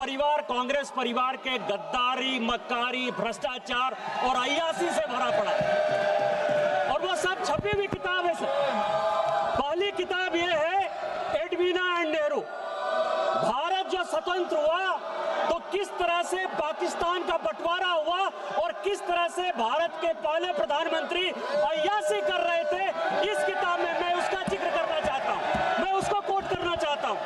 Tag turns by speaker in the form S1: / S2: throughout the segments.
S1: परिवार कांग्रेस परिवार के गद्दारी, मक्कारी, भ्रष्टाचार और अय्यासी से भरा पड़ा है और वो सब छपी हुई किताब है सर। पहली किताब ये है एडवीना एंड नेहरू। भारत जो स्वतंत्र हुआ तो किस तरह से पाकिस्तान का बंटवारा हुआ और किस तरह से भारत के पहले प्रधानमंत्री अय्यासी कर रहे थे, इस किताब में मैं उसका जिक्र करना चाहता हूँ, मैं उसको कोट करना चाहता हूँ।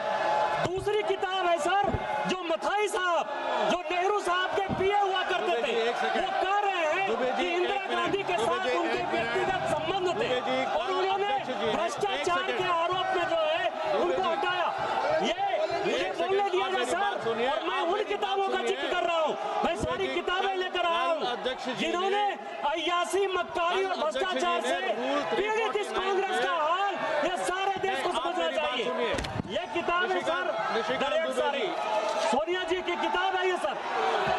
S1: दूसरी किताब है सर जो मथाई साहब, जो नेहरू साहब के पीए हुआ करते थे, वो कह रहे हैं कि इंदिरा गांधी के साथ उनके व्यक्तिगत संबंध थे और उन्होंने भ्रष्टाचार के आरोप में जो है उनको हटाया। ये बोलने दिया जाए सर, और मैं उन किताबों का जिक्र कर रहा हूँ, मैं सारी किताबें लेकर आया हूँ जिन्होंने अय्यासी, मक्कारी और भ्रष्टाचार से पीड़ित इस कांग्रेस का हाल ये सारे देश को समझना चाहिए। ये किताब है सर, सारी सोनिया जी की किताब है ये सर।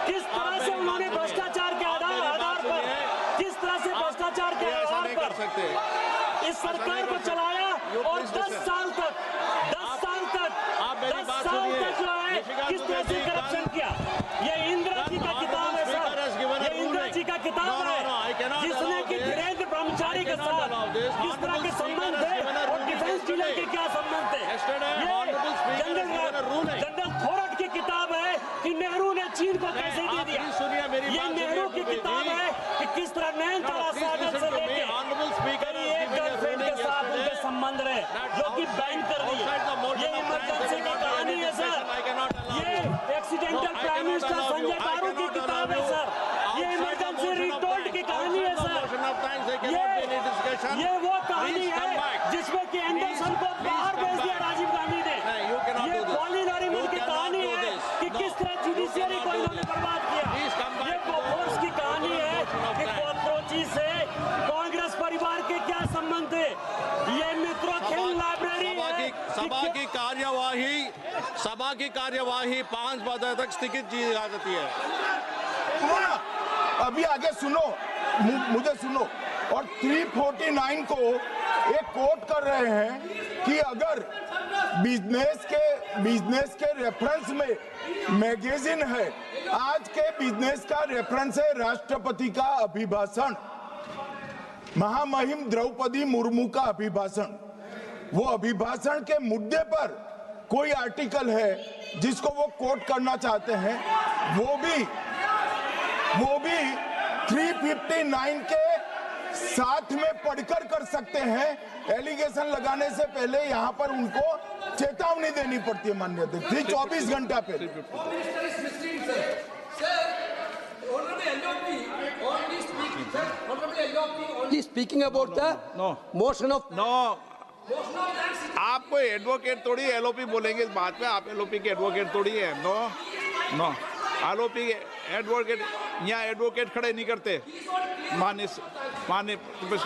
S1: किस तरह से उन्होंने भ्रष्टाचार के आधार पर, किस तरह से भ्रष्टाचार के आधार पर इस सरकार को चलाया और 10 साल तक जो है किस तरह से करप्शन किया। ये इंदिरा जी का किताब है सर, ये इंदिरा जी का किताब है जिसने कि धीरेन्द्र ब्रह्मचारी के साथ किस तरह के संबंध थे और डिफेंस डीलर के क्या संबंध थे। ये जनरल थोरट की किताब है कि नेहरू ने चीन को कैसे दे दिया। ये नेहरू की किताब है कि किस तरह नैनतारा सागर से लेके एक गर्लफ्रेंड के साथ उनके संबंध रहे जो कि बैन कर दी। ये इमरजेंसी की कहानी है सर। ये एक्सीडेंटल प्राइम मिनिस्टर संजय बारू की किताब है सर। ये इमरजेंसी रिटोल्ड की कहानी है सर। ये वो कहानी है जिसमें कि एंडरसन को बाहर भेज दिया राजीव गांधी ने। ये कॉलिन नरीमन की कहानी है कि किस तरह जुडिशियरी को इन्होंने बर्बाद किया। ये बोफोर्स की कहानी है कि कोलकाता से कांग्रेस परिवार के क्या संबंध थे। ये मित्रों खेल लाइब्रेरी है।
S2: सभा की कार्यवाही 5 बजे तक स्थगित की जा सकती है।
S3: अभी आगे सुनो, मुझे सुनो। और 349 को एक कोट कर रहे हैं कि अगर बिजनेस के रेफरेंस में मैगजीन है, आज के बिजनेस का रेफरेंस है राष्ट्रपति का अभिभाषण, महामहिम द्रौपदी मुर्मू का अभिभाषण। वो अभिभाषण के मुद्दे पर कोई आर्टिकल है जिसको वो कोट करना चाहते हैं, वो भी 359 के साथ में पढ़कर कर सकते हैं। एलिगेशन लगाने से पहले यहाँ पर उनको चेतावनी देनी पड़ती है माननीय अध्यक्ष, 24 घंटा पहले।
S4: Speaking about the motion of
S2: आप कोई एडवोकेट थोड़ी एलओपी बोलेंगे इस बात में। आप एलओपी के एडवोकेट थोड़ी है। नो एलओपी एडवोकेट, यहाँ एडवोकेट खड़े नहीं करते। माननीय प्रतिपक्ष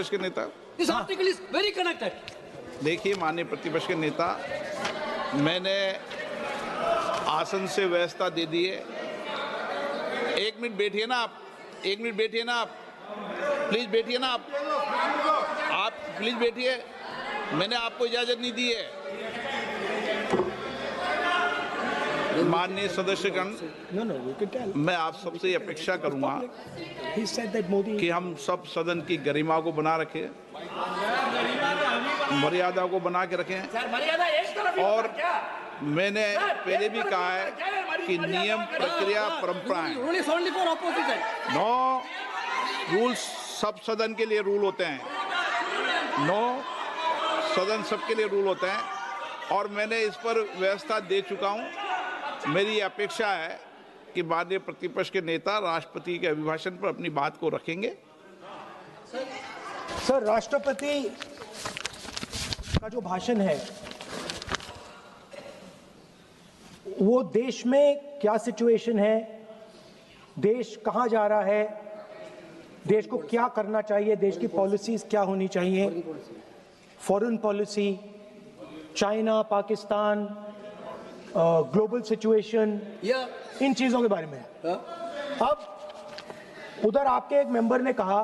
S2: के नेता,
S4: this article is very connected.
S2: देखिए माननीय प्रतिपक्ष के नेता, मैंने आसन से व्यवस्था दे दी है। 1 मिनट बैठिए ना आप, 1 मिनट बैठिए ना आप, प्लीज बैठिए ना आप प्लीज बैठिए। मैंने आपको इजाजत नहीं दी है। माननीय सदस्यगण, मैं आप सबसे अपेक्षा करूंगा कि हम सब सदन की गरिमा को बना रखें, मर्यादा को बना के रखें। और मैंने पहले भी कहा है कि नियम, प्रक्रिया, परंपराएं, नो रूल्स सब सदन के लिए रूल होते हैं। सदन सबके लिए रूल होते हैं और मैंने इस पर व्यवस्था दे चुका हूं। मेरी अपेक्षा है कि माननीय प्रतिपक्ष के नेता राष्ट्रपति के अभिभाषण पर अपनी बात को रखेंगे।
S5: सर, राष्ट्रपति का जो भाषण है वो देश में क्या सिचुएशन है, देश कहां जा रहा है, देश को क्या करना चाहिए, देश की पॉलिसीज क्या होनी चाहिए, foreign policy, China, Pakistan, global situation, इन चीजों के बारे में। अब उधर आपके एक मेंबर ने कहा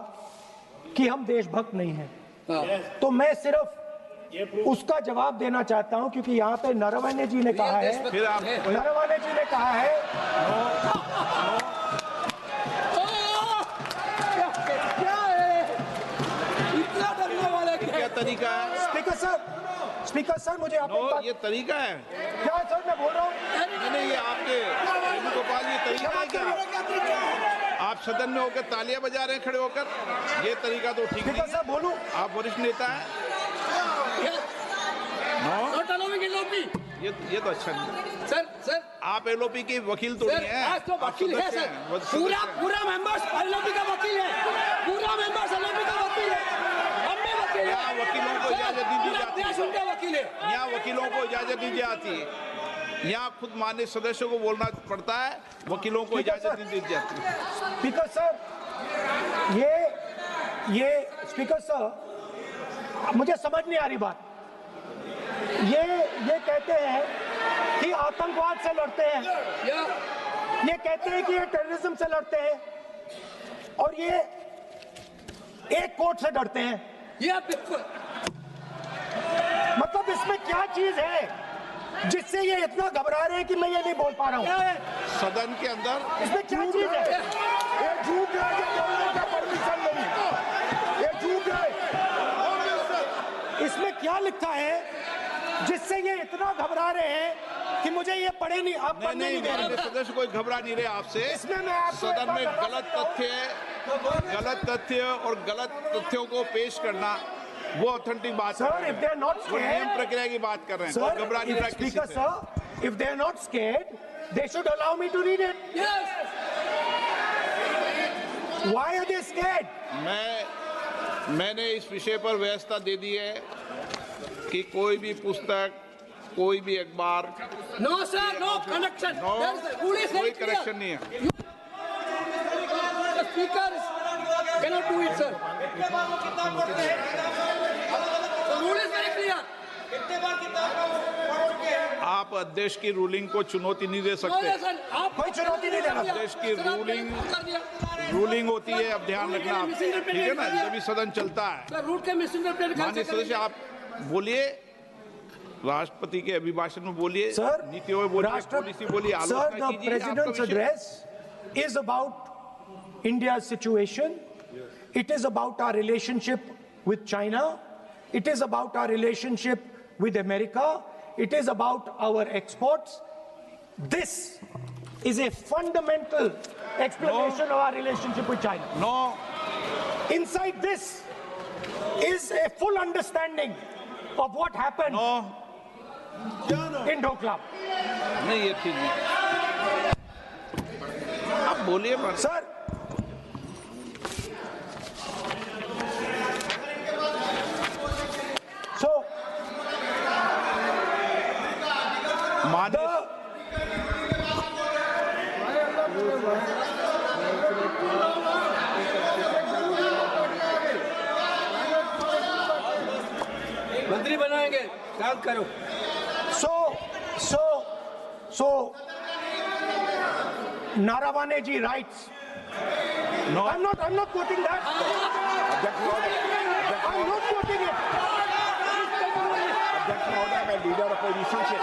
S5: कि हम देशभक्त नहीं हैं, तो मैं सिर्फ उसका जवाब देना चाहता हूं, क्योंकि यहाँ पे नरवणे जी ने कहा है,
S2: फिर आप
S5: नरवणे जी ने कहा है,
S4: क्या है इतना डरने वाला क्या
S2: क्या
S4: है?
S2: तरीका है?
S5: स्पीकर सर मुझे आप
S2: नो, ये तरीका है।
S5: क्या सर मैं बोल रहा हूँ,
S2: नहीं, ये आपके वेणुगोपाल, ये तरीका है क्या? आप सदन में होकर तालियां बजा रहे हैं खड़े होकर, ये तरीका तो ठीक नहीं
S5: स्पीकर
S2: है।
S5: साहब बोलूं,
S2: आप वरिष्ठ नेता हैं।
S4: Not allowing LOP.
S2: ये तो अच्छा नहीं है।
S4: सर
S2: आप एलओपी के वकील तो
S4: सर
S2: नहीं है,
S4: आज तो
S2: आप
S4: वकील है
S2: सदस्य
S4: सर,
S2: हैं, सदस्य हैं।
S4: पूरा मेंबर्स LOP का वकील है, पूरा मेंबर्स LOP का वकील है, हम भी वकील
S2: यहाँ
S4: हैं।
S2: वकीलों को
S4: सर,
S2: इजाजत नहीं दी
S4: पूरा
S2: जाती
S4: देश
S2: है।
S4: उनका वकील है।
S2: यहाँ वकीलों को इजाजत नहीं दी जाती है। यहाँ खुद माननीय सदस्यों को बोलना पड़ता है, वकीलों को इजाजत नहीं दी जाती।
S5: स्पीकर सर ये स्पीकर सर मुझे समझ नहीं आ रही बात, ये कहते हैं कि आतंकवाद से लड़ते हैं, ये कहते हैं कि ये टेररिज्म से लड़ते हैं, और ये एक कोर्ट से डरते हैं।
S4: ये बिल्कुल
S5: मतलब इसमें क्या चीज है जिससे ये इतना घबरा रहे हैं कि मैं ये नहीं बोल पा रहा हूँ?
S2: सदन के अंदर
S5: इसमें क्या चीज है?
S3: ये झूठ है, ये बोलने का परमिशन नहीं, ये झूठ है।
S5: इसमें क्या लिखा है जिससे ये इतना घबरा रहे हैं कि मुझे ये पढ़े नहीं, आप पढ़ने नहीं दे रहे?
S2: माननीय सदस्य कोई घबरा नहीं रहे आपसे।
S5: इसमें मैं आपको
S2: सदन में
S5: एक बात
S2: गलत तथ्य और गलत तथ्यों को पेश करना वो ऑथेंटिक बात
S5: Sir, if they are not
S2: वो नियम
S5: scared,
S2: प्रक्रिया की बात कर रहे हैं।
S5: sir,
S2: कोई घबरा नहीं रहा
S5: if,
S2: किसी
S5: speaker
S2: से।
S5: sir, if they are not scared, they should allow me to read it.
S4: yes.
S5: Why are they scared?
S2: मैंने इस विषय पर व्यवस्था दे दी है कि कोई भी पुस्तक, कोई भी अखबार,
S4: No sir, no connection.
S2: No,
S4: There's the rule is
S2: कोई
S4: very clear.
S2: करेक्शन नहीं है।
S4: The speaker cannot do it, sir. The rule is very clear.
S2: आप अध्यक्ष की रूलिंग को चुनौती नहीं दे
S4: No,
S2: सकते।
S4: yes, sir. आप
S5: कोई चुनौती नहीं देना।
S2: देश की
S4: सर, आपने
S2: रूलिंग
S4: कर दिया।
S2: रूलिंग होती है, अब ध्यान रखना आप, ठीक है ना, जब भी सदन चलता है।
S4: सर, रूट के मिसइंटरप्रेट
S2: माननीय सदस्य आप बोलिए, राष्ट्रपति के अभिभाषण में बोलिए,
S5: Sir,
S2: नीतियों में बोलिए, पॉलिसी बोलिए,
S5: Sir,
S2: आलोचना
S5: the
S2: कीजिए।
S5: president's
S2: आपका विषय-
S5: address is about India's situation. It is about our relationship with China. It is about our relationship with America. It is about our exports. This is a fundamental explanation of our relationship with China.
S2: No,
S5: Inside this is a full understanding of what happened
S2: no,
S5: in Doklam.
S2: नहीं, ये ठीक नहीं। आप बोलिए मत।
S5: Sir, so
S2: माननीय
S4: मंत्री बनाएंगे, काम करो।
S5: So, Naravane ji writes.
S2: No.
S5: I'm not quoting that. I'm not quoting it.
S3: अध्यक्ष महोदय, मैं लीडर अपोजिशन से